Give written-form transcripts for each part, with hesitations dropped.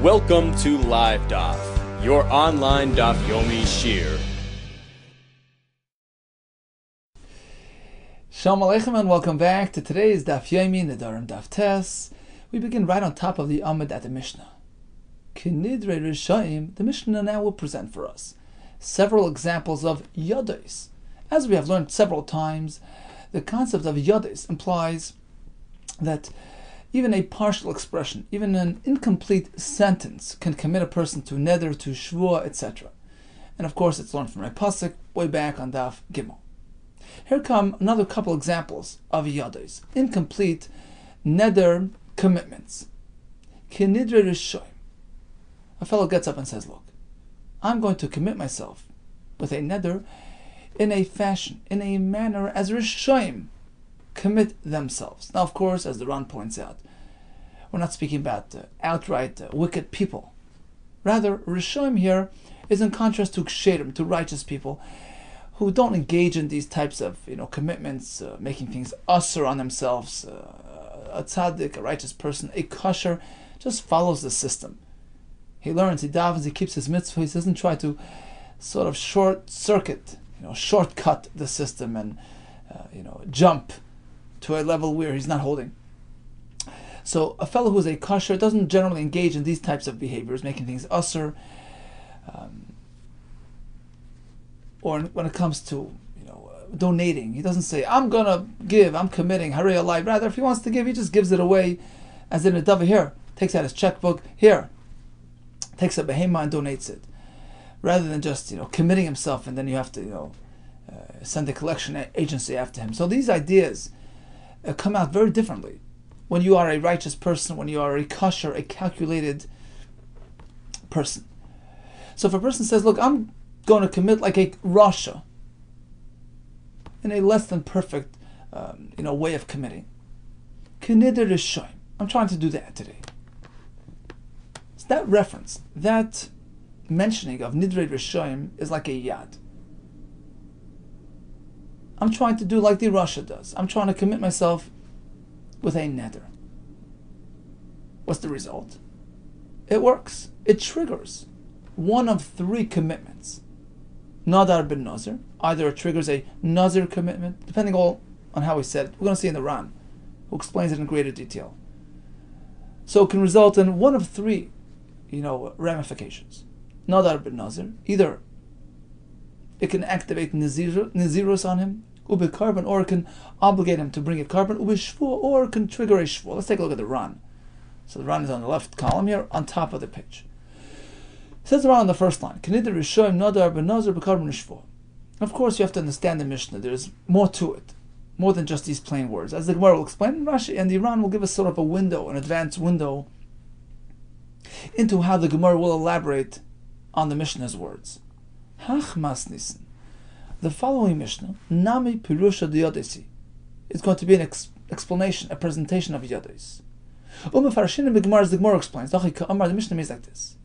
Welcome to Live Daf, your online Daf Yomi Shir. Shalom Aleichem and welcome back to today's Daf Yomi Nedarim Daf Tes. We begin right on top of the Amud at the Mishnah. Kinidre Rishayim, the Mishnah now will present for us several examples of Yodais. As we have learned several times, the concept of Yodais implies that even a partial expression, even an incomplete sentence, can commit a person to neder, to shvua, etc. And of course, it's learned from a pasuk way back on Daf Gimel. Here come another couple examples of yadais, incomplete neder commitments. Kinidre rishoim. A fellow gets up and says, "Look, I'm going to commit myself with a neder in a fashion, in a manner as rishoim commit themselves." Now, of course, as the Ran points out, we're not speaking about outright wicked people. Rather, Rishoim here is in contrast to Ksherim, to righteous people, who don't engage in these types of commitments, making things usher on themselves. A tzaddik, a righteous person, a kosher, just follows the system. He learns, he davens, he keeps his mitzvah. He doesn't try to sort of shortcut the system and jump to a level where he's not holding. So a fellow who's a kosher doesn't generally engage in these types of behaviors, making things usher, or when it comes to donating, he doesn't say, "I'm gonna give, I'm committing, harei alai." Rather, if he wants to give, he just gives it away, as in a dava here, takes out his checkbook here, takes a behema and donates it, rather than just committing himself and then you have to send a collection agency after him. So these ideas come out very differently when you are a righteous person, when you are a kosher, a calculated person. So if a person says, "Look, I'm going to commit like a rasha," in a less than perfect way of committing, kinidr rishoim, I'm trying to do that today. So that reference, that mentioning of nidre rishoim is like a yad. I'm trying to do like the rasha does. I'm trying to commit myself with a neder. What's the result? It works. It triggers one of three commitments. Nadar bin Nazir. Either it triggers a Nazir commitment, depending all on how he said it. We're going to see in the Ran, who explains it in greater detail. So it can result in one of three, ramifications. Nadar bin Nazir. Either it can activate Nazirus on him, ube carbon, or it can obligate him to bring a carbon, ube shvua, or it can trigger a shvua. Let's take a look at the Ran. So the Ran is on the left column here, on top of the page. It says the Ran on the first line, Kinidr rishoim nadar ben nazir b'carbon shvua. Of course, you have to understand the Mishnah. There's more to it, more than just these plain words. As the Gemara will explain, Rashi and the Ran will give us sort of a window, an advanced window, into how the Gemara will elaborate on the Mishnah's words. Hachmas nissen. The following Mishnah, Nami Pirusha Yodesi, is going to be an explanation, a presentation of Yodis. Umefarshim the Gemara explains, the Mishnah means like this.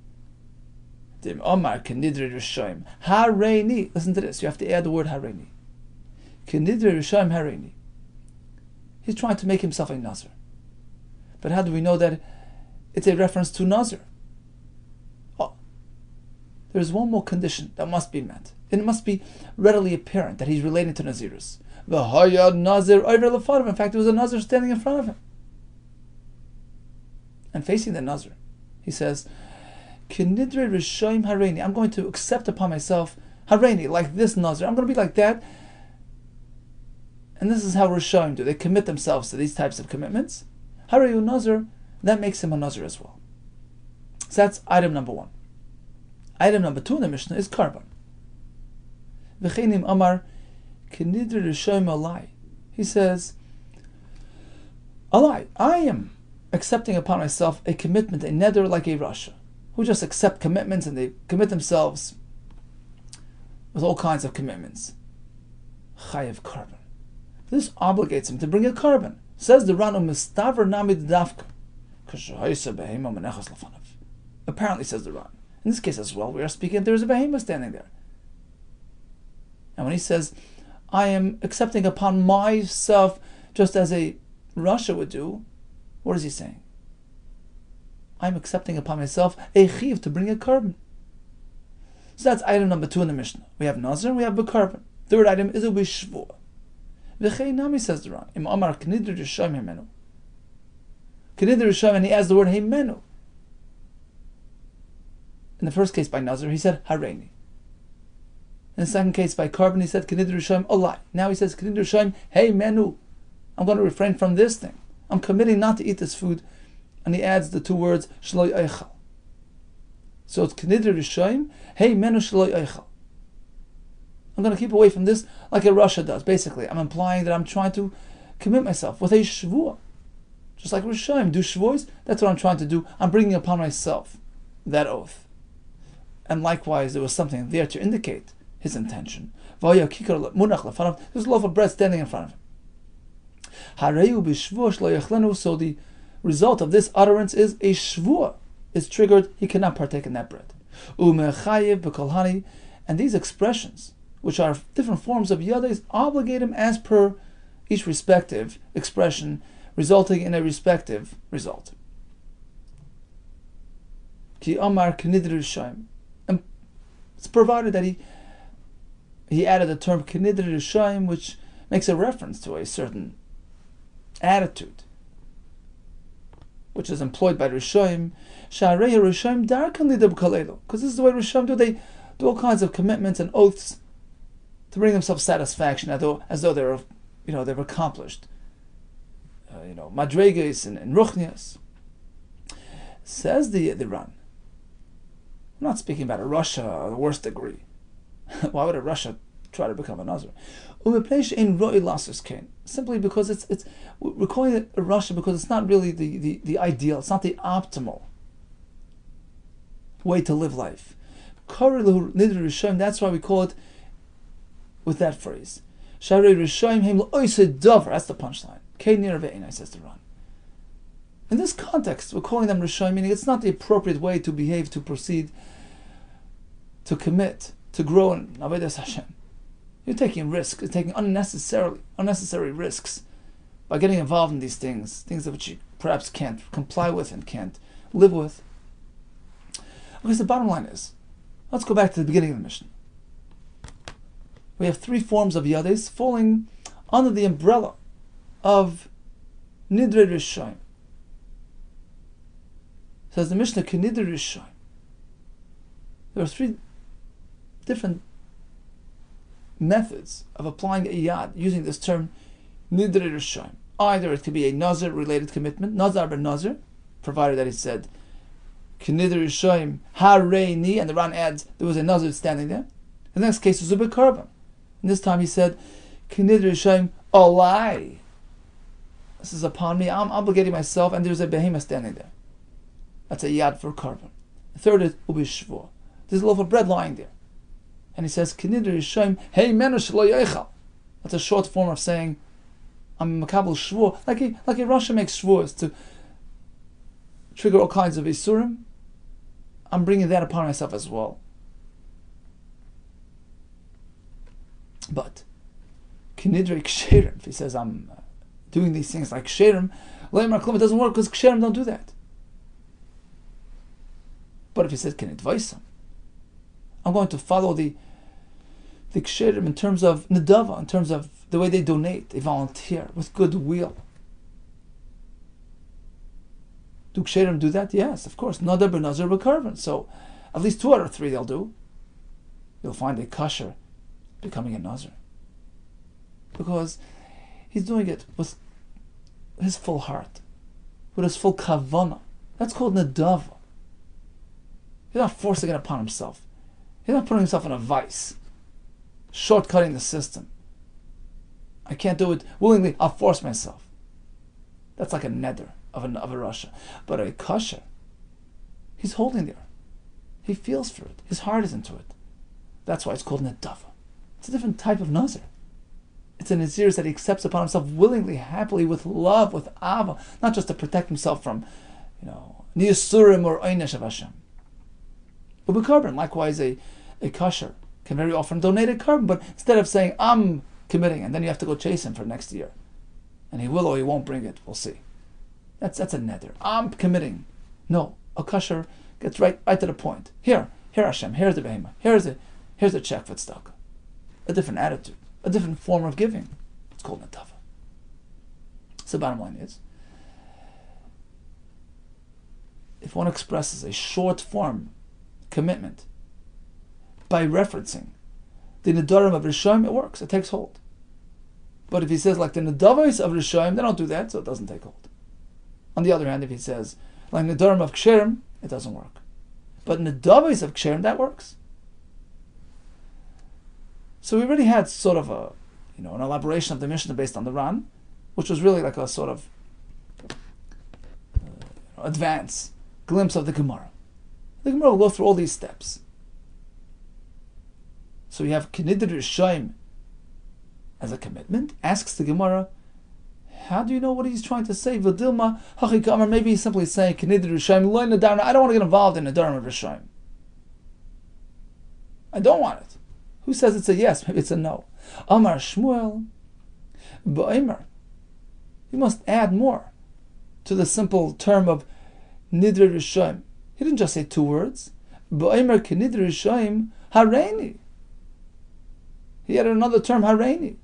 Hareini. Listen to this, you have to add the word Hareini. Kinidre Rishoim Hareini. He's trying to make himself a Nazir. But how do we know that it's a reference to Nazir? There's one more condition that must be met. It must be readily apparent that he's relating to Nazirus. In fact, there was a Nazir standing in front of him and facing the Nazir. He says, Kinidre Rishoim Hareini. I'm going to accept upon myself Hareini, like this Nazir. I'm going to be like that. And this is how Rishoim do. They commit themselves to these types of commitments. Hareyu Nazir, that makes him a Nazir as well. So that's item number one. Item number two in the Mishnah is carbon. V'cheinim Amar Kinidre Rishoim Alai. He says, Alai, I am accepting upon myself a commitment, a neder like a rasha, who just accept commitments and they commit themselves with all kinds of commitments. Chayev carbon. This obligates him to bring a carbon. Says the Ranu Mistaver Namid Dafka. Apparently, says the Ran. In this case as well, we are speaking, there is a behemoth standing there. And when he says, I am accepting upon myself just as a rasha would do, what is he saying? I'm accepting upon myself a chiv to bring a carbon. So that's item number 2 in the Mishnah. We have nazir and we have b'karban. Third item is a b'shvua. V'chei nami, says the Ran, im amar k'nidr rishayim hemenu. K'nidr rishayim, and he adds the word hemenu. In the first case by nazir, he said hareini. In the second case by carbon, he said k'nidr rishayim olai. Now he says k'nidr rishayim hemenu. I'm going to refrain from this thing. I'm committing not to eat this food. And he adds the 2 words shloy eichel. So it's k'nidr rishayim hemenu shloy eichel. I'm going to keep away from this like a Russia does. Basically, I'm implying that I'm trying to commit myself with a shvuah. Just like Rishayim do shvuos, that's what I'm trying to do. I'm bringing upon myself that oath. And likewise, there was something there to indicate his intention. There's a loaf of bread standing in front of him. So the result of this utterance is a shvuah is triggered. He cannot partake in that bread. And these expressions, which are different forms of yadais, obligate him as per each respective expression, resulting in a respective result. Ki amar k'nidr rishayim. And it's provided that he added the term k'nidr rishayim, which makes a reference to a certain attitude, which is employed by Rishayim. Sha'arei Rishayim dar k'nidr b'kalelo. Because this is the way Rishayim do. They do all kinds of commitments and oaths to bring themselves satisfaction, as though they've accomplished, madreges and ruchnias. Says the Ran. I'm not speaking about a Russia of the worst degree. Why would a Russia try to become a Nazir? Simply because we're calling it a Russia because it's not really the ideal. It's not the optimal way to live life. That's why we call it with that phrase. That's the punchline. Says the Ran. In this context, we're calling them Rishayim, meaning it's not the appropriate way to behave, to proceed, to commit, to grow in Avodas Hashem. You're taking risks, you're taking unnecessary risks by getting involved in these things that which you perhaps can't comply with and can't live with. Okay, so the bottom line is, let's go back to the beginning of the Mishnah. We have 3 forms of yades falling under the umbrella of nidre rishayim. Says the Mishnah, Nidre rishayim. There are 3 different methods of applying a yad using this term nidre rishayim. Either it could be a nazir related commitment, nazar ben nazir, provided that he said Nidre rishayim hareini, and the Ran adds there was a nazir standing there. The next case was a b'karban. And this time he said, Nidre rishayim olai. This is upon me, I'm obligating myself, and there's a behemoth standing there. That's a yad for carbon. The third is ubi shvuah. There's a loaf of bread lying there. And he says, Nidre rishayim hey menu shelo yochal. That's a short form of saying, I'm makabel shvuah. Like a Russia makes shvuahs to trigger all kinds of isurim. I'm bringing that upon myself as well. But Nidre ksherim, if he says I'm doing these things like ksherim, it doesn't work because ksherim don't do that. But if he says kinidvaisam, I'm going to follow the ksherim in terms of nedava, in terms of the way they donate, they volunteer with goodwill. Do ksherim do that? Yes, of course. Nadar b'nazir b'karvan. So at least 2 out of 3 they'll do. You'll find a kasher becoming a nazir, because he's doing it with his full heart, with his full kavana. That's called nedava. He's not forcing it upon himself. He's not putting himself in a vice, shortcutting the system. I can't do it willingly, I'll force myself. That's like a neder of a Russia. But a kasher, he's holding there. He feels for it. His heart is into it. That's why it's called nedava. It's a different type of nazir. It's a nazir that he accepts upon himself willingly, happily, with love, with ava, not just to protect himself from, niyasurim or oynesh of Hashem. Ubi carbon, likewise, a kasher can very often donate a carbon, but instead of saying I'm committing, and then you have to go chase him for next year, and he will or he won't bring it, we'll see. That's a neder. I'm committing. No, Al-Kasher gets right to the point. Here Hashem, here's the behemah, here's the check for tzedakah. A different attitude, a different form of giving. It's called netava. So the bottom line is, if one expresses a short form commitment by referencing the Nedarim of Rishonim, it works, it takes hold. But if he says like the Nedavos of Rishonim, they don't do that, so it doesn't take hold. On the other hand, if he says like Nedarim of Ksherim, it doesn't work. But Nedavos of Ksherim, that works. So we already had sort of an elaboration of the Mishnah based on the Ran, which was really like a sort of advance glimpse of the Gemara. The Gemara will go through all these steps. So we have Kinidr Rishayim as a commitment. Asks the Gemara, how do you know what he's trying to say? V'dilma hachikamar. Maybe he's simply saying Kinidr Rishayim loy Nedarim. I don't want to get involved in Nedarim of Rishayim. I don't want it. Who says it's a yes? Maybe it's a no. Amar Shmuel ba'Omer. You must add more to the simple term of Nidre Rishayim. He didn't just say two words. Ba'Omer Kinidr Rishayim hareini. He added another term, hareini.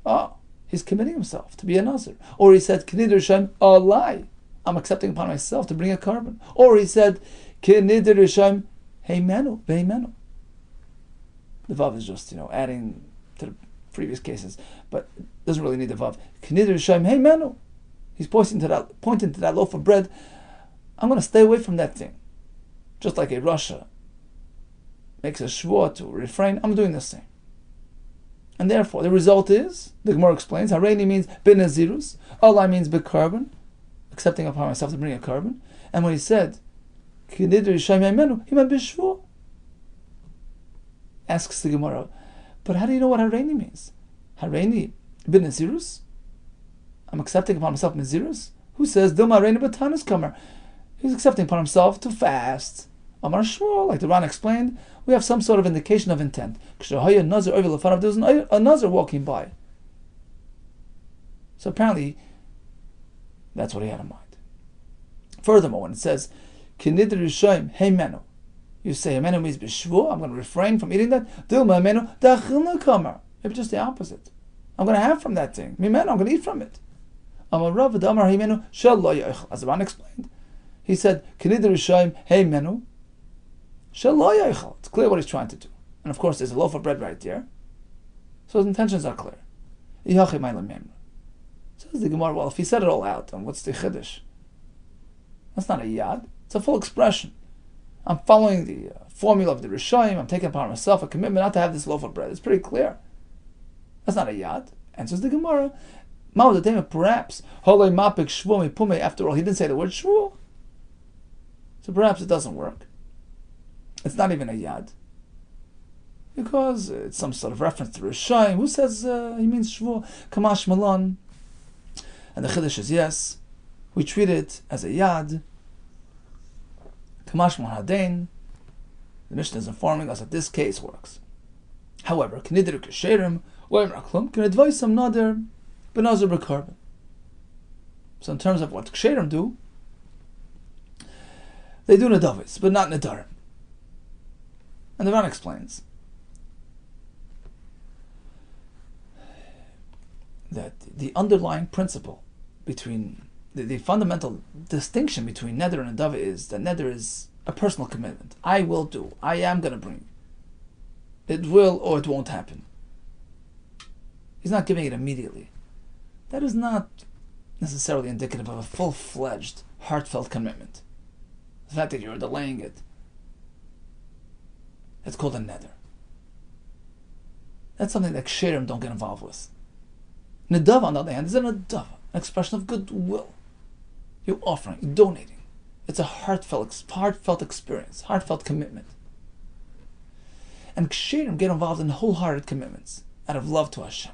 Oh, he's committing himself to be a nazir. Or he said, Kinidr Rishayim alai. I'm accepting upon myself to bring a carbon. Or he said, Kinidr Rishayim heimenu veimenu. The vav is just, adding to the previous cases, but it doesn't really need the vav. Kinidr Rishayim heimenu. He's pointing to that loaf of bread. I'm going to stay away from that thing. Just like a Rasha makes a shvuah to refrain, I'm doing the same. And therefore, the result is, the Gemara explains, hareini means benazirus, Allah means b'carbon, accepting upon myself to bring a carbon. And when he said, Kinidr Rishayim heimenu, he meant b'shvuah. Asks the Gemara, but how do you know what hareini means? Hareini benazirus? I'm accepting upon myself nazirus? Who says, Dilma hareini b'tanus kamer? He's accepting upon himself to fast. Amar Shmuel, like the Ran explained, we have some sort of indication of intent. There was a nazir walking by. So apparently, that's what he had in mind. Furthermore, when it says, Kinidr Rishayim heimenu, you say heimenu means b'shvuah, I'm going to refrain from eating that. Dilma heimenu da'achilna kamer. Maybe just the opposite. I'm going to have from that thing. Mimenu, I'm going to eat from it. Amar Rav v'damar heimenu shel lo yochel. As the Ran explained, he said, Kinidr Rishayim heimenu shel lo yochel. It's clear what he's trying to do. And of course, there's a loaf of bread right there. So his intentions are clear. Says the Gemara, well, if he said it all out, then what's the chiddush? That's not a yad. It's a full expression. I'm following the formula of the Rishayim. I'm taking upon myself a commitment not to have this loaf of bread. It's pretty clear. That's not a yad. Answers the Gemara. Perhaps, after all, he didn't say the word shvuah. So perhaps it doesn't work. It's not even a yad. Because it's some sort of reference to Rishayim. Who says he means shvuah? Kamash Malon. And the chiddush is yes. We treat it as a yad. Kamash Malon Hadain. The Mishnah is informing us that this case works. However, Kinidr Ksherim, Oimer Aklum, Kinidvaisam Nader, Benazir B'Karbon. So in terms of what Ksherim do, they do Nedavis, but not Nedarim. And the Ran explains that the underlying principle between the fundamental distinction between Neder and Nedava is that Neder is a personal commitment. I will do. I am going to bring. It will or it won't happen. He's not giving it immediately. That is not necessarily indicative of a full-fledged, heartfelt commitment. The fact that you're delaying it, it's called a neder. That's something that ksherim don't get involved with. Nedava, on the other hand, is a nedava, an expression of goodwill. You're offering, you're donating. It's a heartfelt experience, heartfelt commitment. And ksherim get involved in wholehearted commitments out of love to Hashem.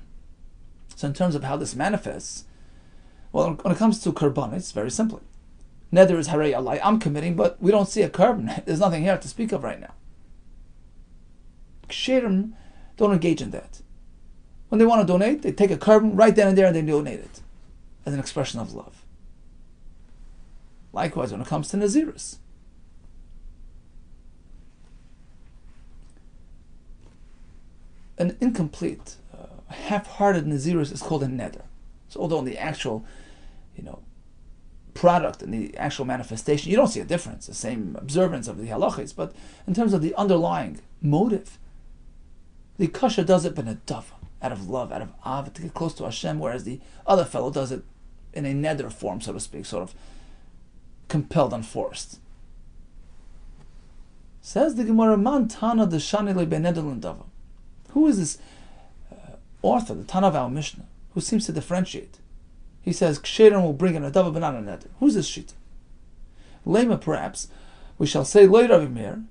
So in terms of how this manifests, well, when it comes to karban, it's very simply. Neder is harei alai, I'm committing, but we don't see a carbon. There's nothing here to speak of right now. Ksherim don't engage in that. When they want to donate, they take a carbon right then and there and they donate it as an expression of love. Likewise, when it comes to Nazirus, an incomplete, half-hearted Nazirus is called a neder. So although in the actual, product and the actual manifestation, you don't see a difference, the same observance of the halachas, but in terms of the underlying motive, the kasha does it benedava, out of love, out of av, to get close to Hashem, whereas the other fellow does it in a neder form, so to speak, sort of compelled and forced. Says the Gemara, Man Tana de Shanile beneder l'ndava. Who is this author, the Tana of our Mishnah, who seems to differentiate? He says, Ksherim will bring an adava, but not a neder. Who's this shita? Lema, perhaps, we shall say, Loi Rabbi Meir,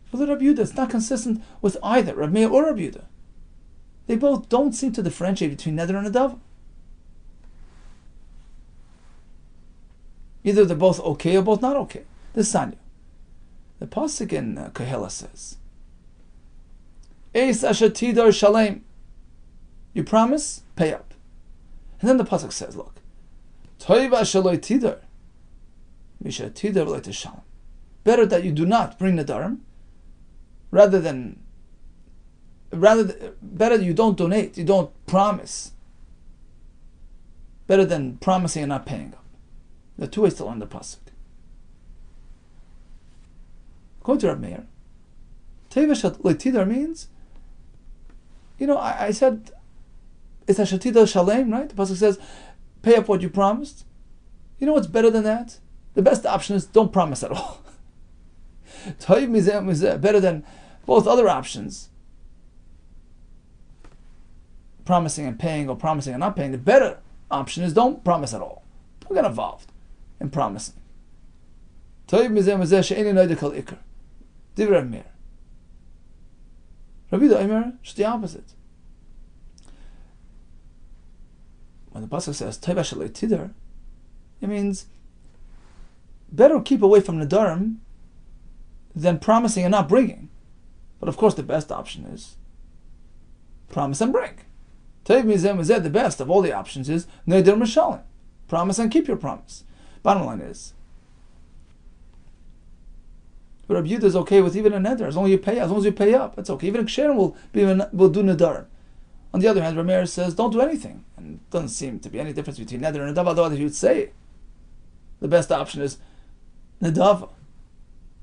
for the Rabbi Yehuda. It's not consistent with either Rabbi Meir or Rabbi Yehuda. They both don't seem to differentiate between neder and adava. Either they're both okay or both not okay. This is Sanya. The pasuk in Kohela says, Eis asher tidar shalem. You promise, pay up. And then the pasuk says, look, Toiva shaloi tidar, misha tidar v'loi tishalem. Better that you do not bring Nedarim, better that you don't donate, you don't promise. Better than promising and not paying up. There are two ways to learn the pasuk. According to Rabbi Meir, Toiva shaloi tidar means, I said, it's a shatida shalem, right? The pasuk says, pay up what you promised. You know what's better than that? The best option is don't promise at all. Toiv mizeh mizeh, better than both other options, promising and paying or promising and not paying. The better option is don't promise at all. Don't get involved in promising. Toiv mizeh mizeh she'eni noidek al ikar. Divrei Rabbi Meir. Rabbi Yehuda Omer, it's the opposite. When the pasuk says Toiva shaloi tidar, it means better keep away from Nedarim than promising and not bringing. But of course, the best option is promise and bring. Toiv mizeh mizeh, the best of all the options is Neder Mishalim. Promise and keep your promise. Bottom line is, but Rabbi Yehuda is okay with even a neder as long as you pay up. That's okay. Even a ksherim will do Nedarim. On the other hand, Rabbi Meir says, don't do anything. And it doesn't seem to be any difference between neder and nedava, although he would say the best option is nedava.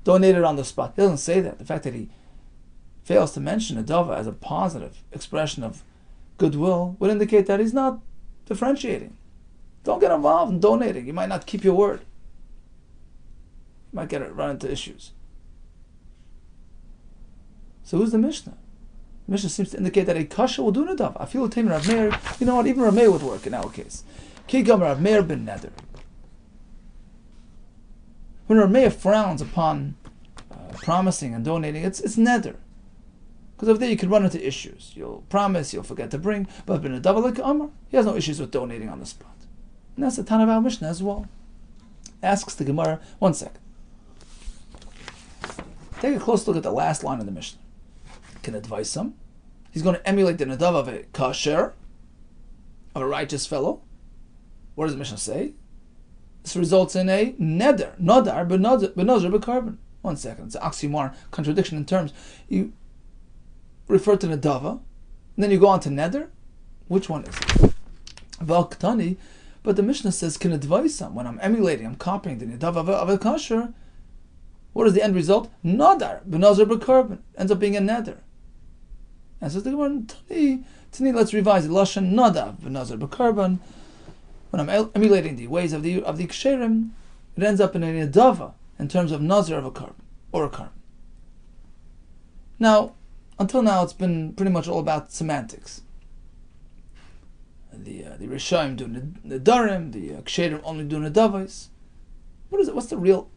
Donate it on the spot. He doesn't say that. The fact that he fails to mention nedava as a positive expression of goodwill would indicate that he's not differentiating. Don't get involved in donating. You might not keep your word. You might run into issues. So who's the Mishnah? The Mishnah seems to indicate that a kasha will do nadav. I feel Tamer Rav Meir. You know what? Even Rav Meir would work in our case. Ki Gomer Rav Meir ben Neder. When Rav Meir frowns upon promising and donating, it's neder. Because over there you could run into issues. You'll promise, you'll forget to bring. But ben nadav like Amar, he has no issues with donating on the spot. And that's the Tana of our Mishnah as well. Asks the Gemara, 1 second. Take a close look at the last line of the Mishnah. Can advise him. He's going to emulate the nadav of a kasher, of a righteous fellow. What does the Mishnah say? This results in a neder, nadar, benazir, bekarbon. 1 second, it's an oxymoron, contradiction in terms. You refer to nadava, and then you go on to neder. Which one is it? Valktani, but the Mishnah says, can advise him when I'm emulating, I'm copying the nadav of a kasher. What is the end result? Nadar, benazir, bekarbon. Ends up being a neder. And says the Gemara, Tani, let's revise it. Lashon nadav, benazir, bekarbon. When I'm emulating the ways of the ksherim, it ends up in a nedava in terms of nazir of a carbon or a carbon. Now, until now, it's been pretty much all about semantics. The Rishonim do nedarim, the ksherim only do nedavos. What is it? What's the real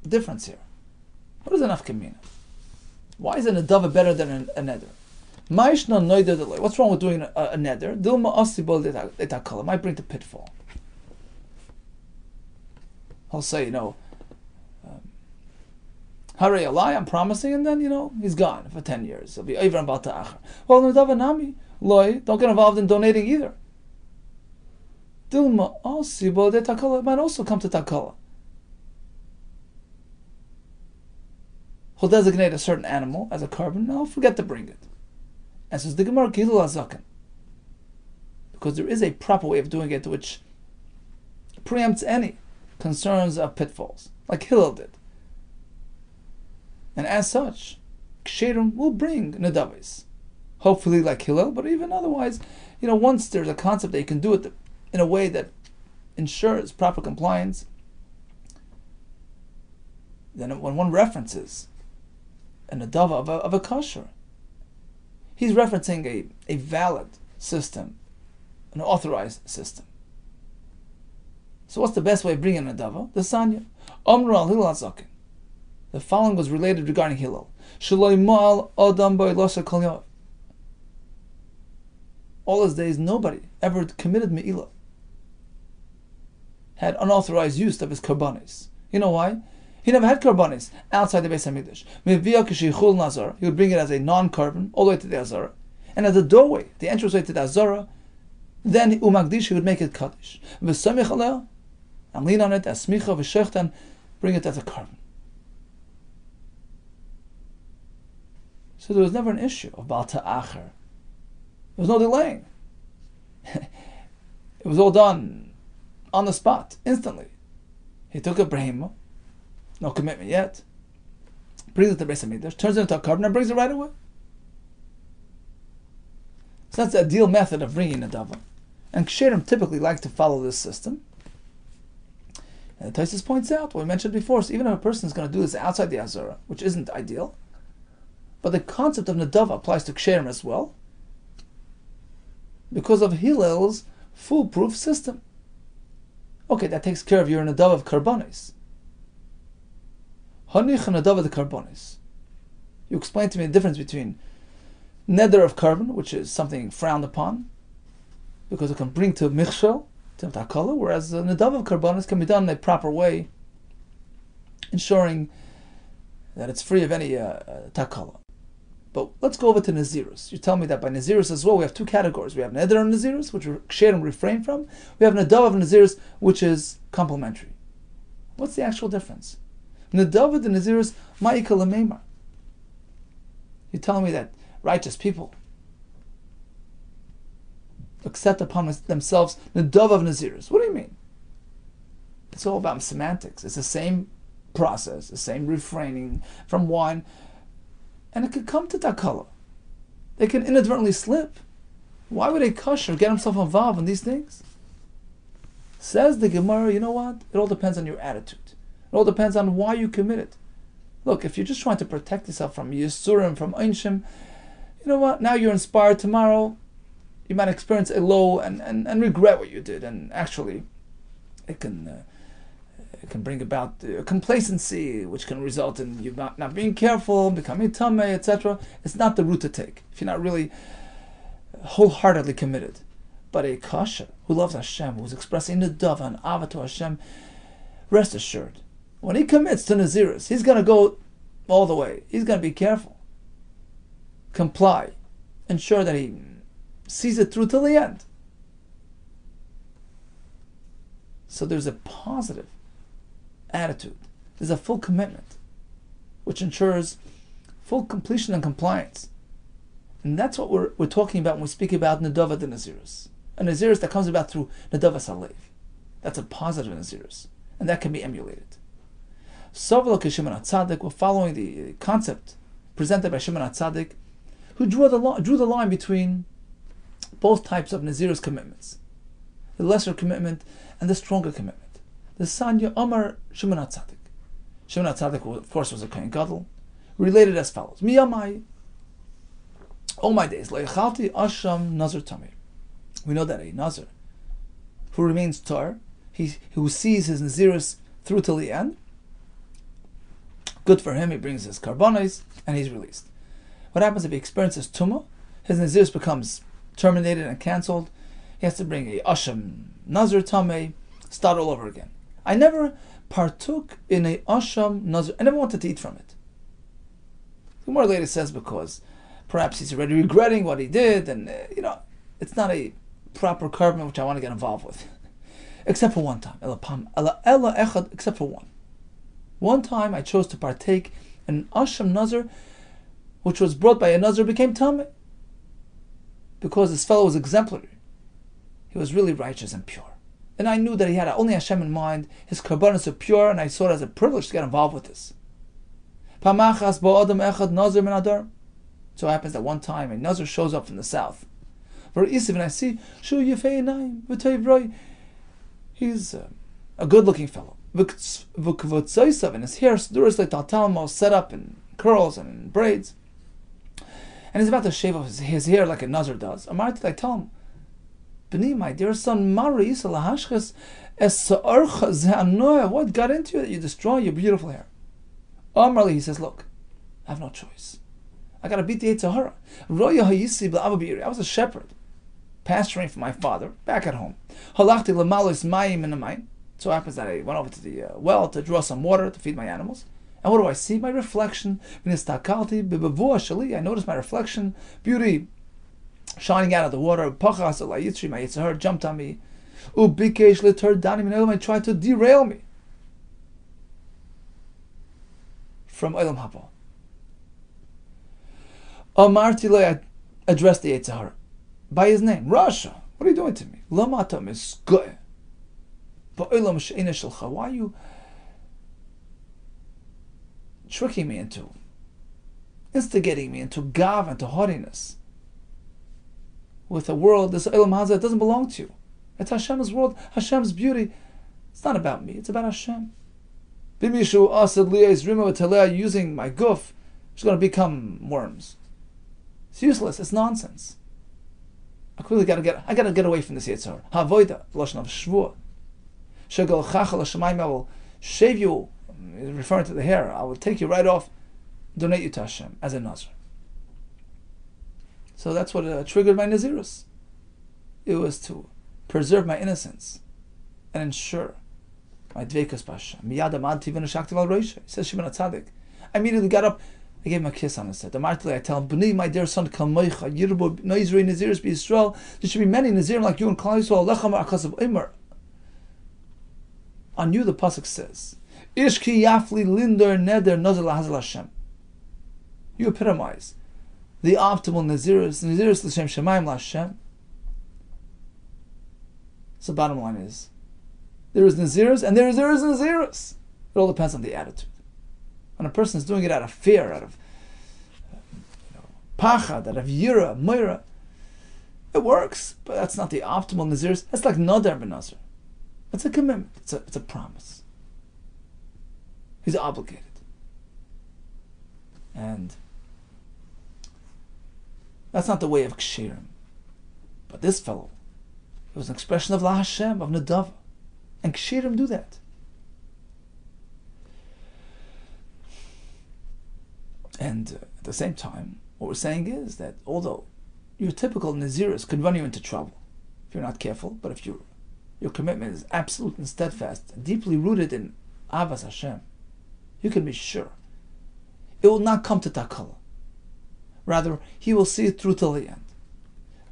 difference here? What does an afkamina? Why is a nedava better than a neder? What's wrong with doing a neder? It might bring to pitfall. He'll say, Hare Alai, I'm promising, and then, he's gone for 10 years. He'll be over and about to achar. Well, nedava nami, loy, don't get involved in donating either. Dilma asibo de takala, it might also come to takala. He'll designate a certain animal as a carbon, and I'll forget to bring it. And says the Gemara, Gilul Azaken. Because there is a proper way of doing it which preempts any concerns of pitfalls, like Hillel did. And as such, Ksherim will bring Nedavis. Hopefully like Hillel, but even otherwise, once there's a concept that you can do it in a way that ensures proper compliance, then when one references a Nedava of a kosher, he's referencing a valid system, an authorized system. So what's the best way of bringing a Nedava? The Sanya. Amr al Hillel Azaken. The following was related regarding Hillel. Shaloi ma'al adam ba'ilasa kol yav. All his days, nobody ever committed me'ilah, had unauthorized use of his karbanis. You know why? He never had karbanis outside the Beis Hamikdash. Meviah k'sheichul nazar, he would bring it as a non-carbon all the way to the Azara, and at the doorway, the entranceway to the Azara, then umagdish, he would make it kaddish. V'samich aleh, and lean on it as smicha v'shech, and bring it as a carbon. So there was never an issue of Baal Ta'achar. There was no delaying. It was all done on the spot, instantly. He took a brehima, no commitment yet, brings it to Beis Hamikdash, turns it into a carbon, and brings it right away. So that's the ideal method of bringing a dava. And Ksherim typically like to follow this system. And the Taisus points out what we mentioned before, so even if a person is going to do this outside the Azara, which isn't ideal, but the concept of Nedava applies to Ksherim as well, because of Hillel's foolproof system. Okay, that takes care of your Nedava of Karbonis. Hanich Nedava de Karbonis. You explain to me the difference between Neder of carbon, which is something frowned upon, because it can bring to Michshel, to Takala, whereas the Nedava of Karbonis can be done in a proper way, ensuring that it's free of any Takala. But let's go over to Nazirus. You tell me that by Nazirus as well, we have two categories. We have Neder and Nazirus, which Ksherim refrain from. We have Nedava of Nazirus, which is complementary. What's the actual difference? Nedava of Nazirus, Ma'ika L'meimar. You tell me that righteous people accept upon themselves Nedava of Nazirus. What do you mean? It's all about semantics. It's the same process, the same refraining from wine. And it could come to takala. They can inadvertently slip. Why would a kosher get himself involved in these things? Says the Gemara, you know what? It all depends on your attitude. It all depends on why you commit it. Look, if you're just trying to protect yourself from Yisurim, from Einshim, you know what? Now you're inspired. Tomorrow, you might experience a low and regret what you did. And actually, it can bring about complacency, which can result in you not being careful, becoming tameh, etc. It's not the route to take if you're not really wholeheartedly committed. But a kasha who loves Hashem, who's expressing Nedava and Ava to Hashem, rest assured, when he commits to Nazirus, he's going to go all the way. He's going to be careful, comply, ensure that he sees it through till the end. So there's a positive attitude. There's a full commitment, which ensures full completion and compliance. And that's what we're talking about when we speak about Nedava de Nazirus. A Nazirus that comes about through Nedava Salev. That's a positive Nazirus. And that can be emulated. Sovla Shimon HaTzadik, we're following the concept presented by Shimon HaTzadik, who drew the line between both types of Nazirus commitments. The lesser commitment and the stronger commitment. The Sanya Amar Shimon HaTzadik. Shimon HaTzadik, of course, was a Kohen Gadol, related as follows: Miyamai, all my days, Leichalti Asham Nazar Tamir. We know that a Nazar who remains tar, who sees his Nazirus through till the end, good for him, he brings his karbonos and he's released. What happens if he experiences Tumah? His Nazirus becomes terminated and cancelled. He has to bring a Asham Nazar Tameh, start all over again. I never partook in a Asham Nazar. I never wanted to eat from it. The Gemara later says because perhaps he's already regretting what he did, and it's not a proper carbon which I want to get involved with. Except for one time. Except for one. One time I chose to partake in Asham Nazar, which was brought by a Nazar, became Tameh. because this fellow was exemplary. He was really righteous and pure. And I knew that he had only Hashem in mind. His karbanos are pure, and I saw it as a privilege to get involved with this. So it happens that one time a Nazir shows up from the south. And I see, he's a good-looking fellow. And his hair is set up in curls and in braids. And he's about to shave off his hair like a Nazir does. I tell him, B'ni, my dear son, what got into you that you destroy your beautiful hair? Amarli, he says, look, I have no choice. I got to beat the Yetzer Hara. I was a shepherd, pasturing for my father back at home. So it happens that I went over to the well to draw some water to feed my animals. And what do I see? My reflection. I noticed my reflection, beauty, shining out of the water. My Yetzer Hara jumped on me. And tried to derail me from Olam Haba. Amarti, I addressed the Yetzer Hara by his name. Rasha, what are you doing to me? Why are you tricking me into, instigating me into gav, into haughtiness, with a world, this Olam Hazeh, it doesn't belong to you. It's Hashem's world, Hashem's beauty. It's not about me, it's about Hashem. Bimishu asad liyas rima v'talea, using my guf, it's going to become worms. It's useless, it's nonsense. I gotta get away from this Yetzer Hara. Havoida, lashon of shvua. Shegal chachal hashemayim, I will shave you, referring to the hair, I will take you right off, donate you to Hashem as a Nazir. So that's what triggered my Nazirus. It was to preserve my innocence and ensure my dveikus b'Hashem. Miyad amadti v'neshakti v'al roisha. He says Shimon HaTzadik. I immediately got up, I gave him a kiss on his head. Amartli, I tell him, B'ni, my dear son, kalmoicha, yirbu noizrei Nazirus b'Yisrael. There should be many Nazirim like you in Klal Yisrael. Lechem akas of Omer. On you, the pasuk says, Ishki yafli linder neder nazir lahazal Hashem. You epitomize the optimal Nazirus l'shem shemayim l'Hashem. So bottom line is, there is Nazirus and there is Nazirus. It all depends on the attitude. When a person is doing it out of fear, out of pachad, out of yira, moira, it works, but that's not the optimal Nazirus. That's like Nadar ben Nazir. It's a commitment. It's a promise. He's obligated. And that's not the way of kshirim. But this fellow, it was an expression of La Hashem, of Nedava. And kshirim do that. And at the same time, what we're saying is that although your typical Nazirus could run you into trouble if you're not careful, but if your commitment is absolute and steadfast, deeply rooted in Avas Hashem, you can be sure it will not come to takala. Rather, he will see it through till the end.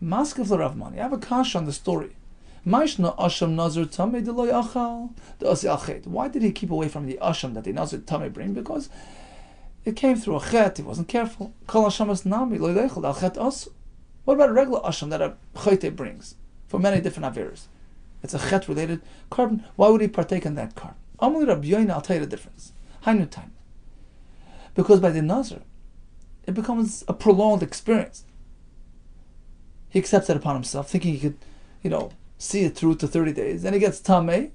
Maskav l'Ravmani, I have a kasha on the story. Why did he keep away from the asham that the Nazir Tameh bring? Because it came through a chet, he wasn't careful. What about a regular asham that a chayte brings for many different averos? It's a chet related carbon. Why would he partake in that carbon? Rabbi Yoina, I'll tell you the difference. Hainu time. Because by the Nazir, it becomes a prolonged experience. He accepts it upon himself, thinking he could, see it through to 30 days. Then he gets tamei,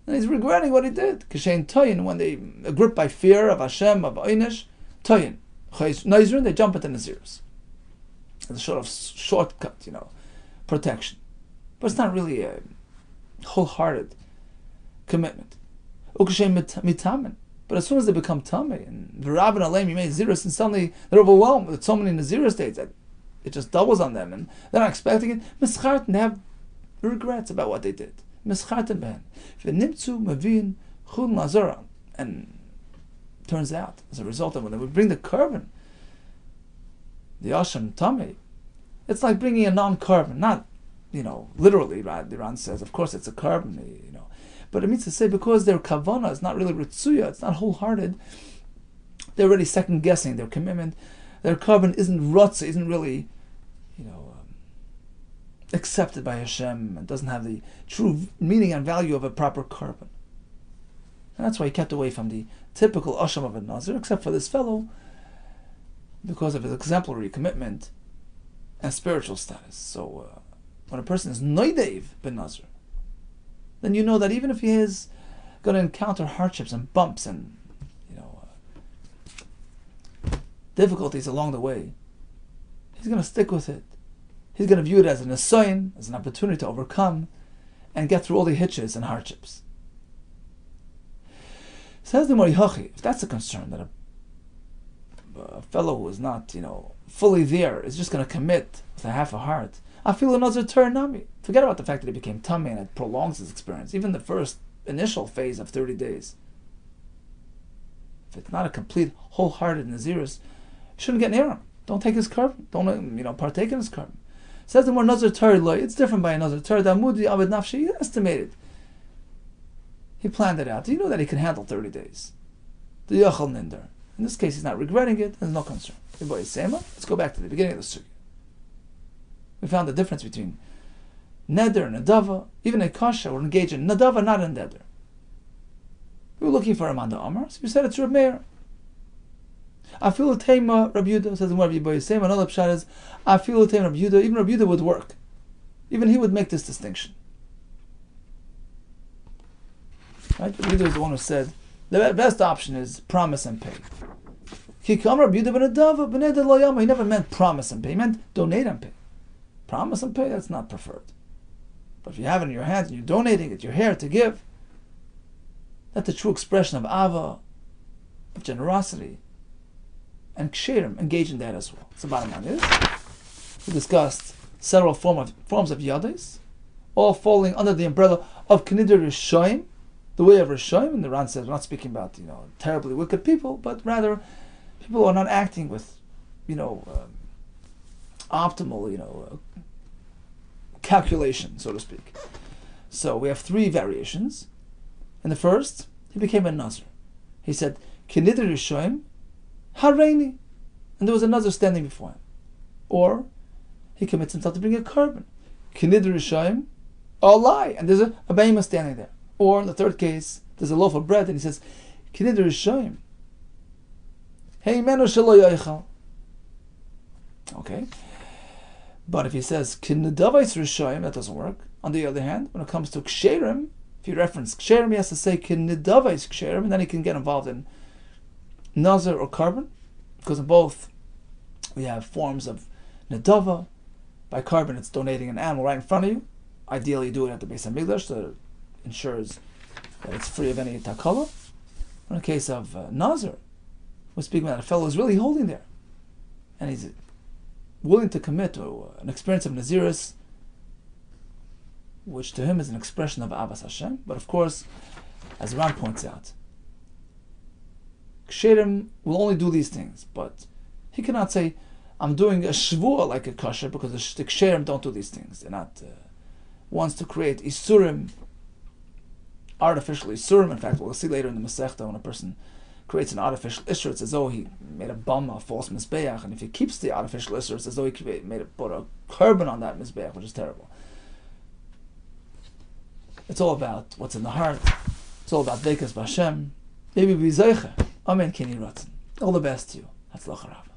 and he's regretting what he did. Kishain toyin, when they are gripped by fear of Hashem, of Einish, toyin. Nazirun, they jump into Nazirus. It's a sort of shortcut, protection. But it's not really a wholehearted commitment. Ukashem mitamen. But as soon as they become tamei, and v'rabin aleim yimei Nazirus, and suddenly they're overwhelmed with so many Nazirus days that it just doubles on them, and they're not expecting it. Mischarten, they have regrets about what they did. Mischarten ben. V'nimtzu mavin chul nazara. And turns out, as a result of when they would bring the korban, the asham tamei, it's like bringing a non-korban, not, literally, right? The Iran says, of course it's a korban, but it means to say because their kavanah is not really ritzuya, it's not wholehearted, they're already second-guessing their commitment. Their korban isn't rotza, isn't really, accepted by Hashem and doesn't have the true meaning and value of a proper korban. And that's why he kept away from the typical asham of a nazir, except for this fellow, because of his exemplary commitment and spiritual status. So when a person is noidev ben nazir, then you know that even if he is going to encounter hardships and bumps and difficulties along the way, he's going to stick with it. He's going to view it as an assignment, as an opportunity to overcome and get through all the hitches and hardships. Says the Morihachi, if that's a concern, that a fellow who is not, fully there is just going to commit with a half a heart, I feel another turn nami. Forget about the fact that he became tummy and it prolongs his experience, even the first initial phase of 30 days. If it's not a complete, wholehearted Nazirus, you shouldn't get near him. Don't take his korban. Don't, partake in his korban. Says the more Nazir Torah, it's different by another Torah. Damudi Abed Nafshi, he estimated. He planned it out. He knew that he could handle 30 days. The Yachal Ninder. In this case, he's not regretting it. There's no concern. Let's go back to the beginning of the sugya. We found the difference between Neder and Nedava. Even a Kasha were engaged in Nedava, not in Neder. We were looking for him on the Amar, so we said it's Reb Meir. Afilu Teima Rabbi Yehuda, says the Rabbi Yehuda. Another pshat is Afilu Teima Rabbi Yehuda. Even Rabbi Yehuda would work. Even he would make this distinction. Right? Rabbi Yehuda is the one who said the best option is promise and pay. He never meant promise and pay. He meant donate and pay. Promise and pay, that's not preferred. But if you have it in your hands and you're donating it, you're here to give, that's the true expression of ava, of generosity, and ksherim, engage in that as well. So the bottom line is, we discussed several forms of yadis, all falling under the umbrella of Knidr Rishoim, the way of Rishoim. And the Ran says we're not speaking about terribly wicked people, but rather people who are not acting with optimal calculation, so to speak. So we have three variations. In the first, he became a Nazir. He said, Knidr Rishoim Hareini, and there was a Nazir standing before him. Or he commits himself to bring a korban. Knidr Rishoim Alai, and there's a behemoth standing there. Or in the third case, there's a loaf of bread, and he says, Knidr Rishoim Hey menu shelo yoichal. Okay. But if he says Knidavais Rishoim, that doesn't work. On the other hand, when it comes to ksherim, if you reference ksherim, he has to say Knidavais ksherim, and then he can get involved in Nazir or korban, because in both we have forms of Nedava. By korban, it's donating an animal right in front of you. Ideally, you do it at the Beis HaMikdash, so it ensures that it's free of any takala. In the case of Nazir, we're speaking about a fellow who's really holding there, and he's willing to commit to an experience of Nazirus, which to him is an expression of Avas Hashem. But of course, as Ran points out, Ksherim will only do these things, but he cannot say, I'm doing a shvua like a kosher, because the Ksherim don't do these things. They're not wants to create Isurim, artificial Isurim. In fact, we'll see later in the Masechta, when a person creates an artificial Isur, it's as though he made a bama, a false Mizbeach, and if he keeps the artificial Isur, it's as though he put a korban on that Mizbeach, which is terrible. It's all about what's in the heart. It's all about Bekas B'Hashem. Maybe B'Zeicha. Amen. Kini Ratzon. All the best to you. Hatzlacha Rav.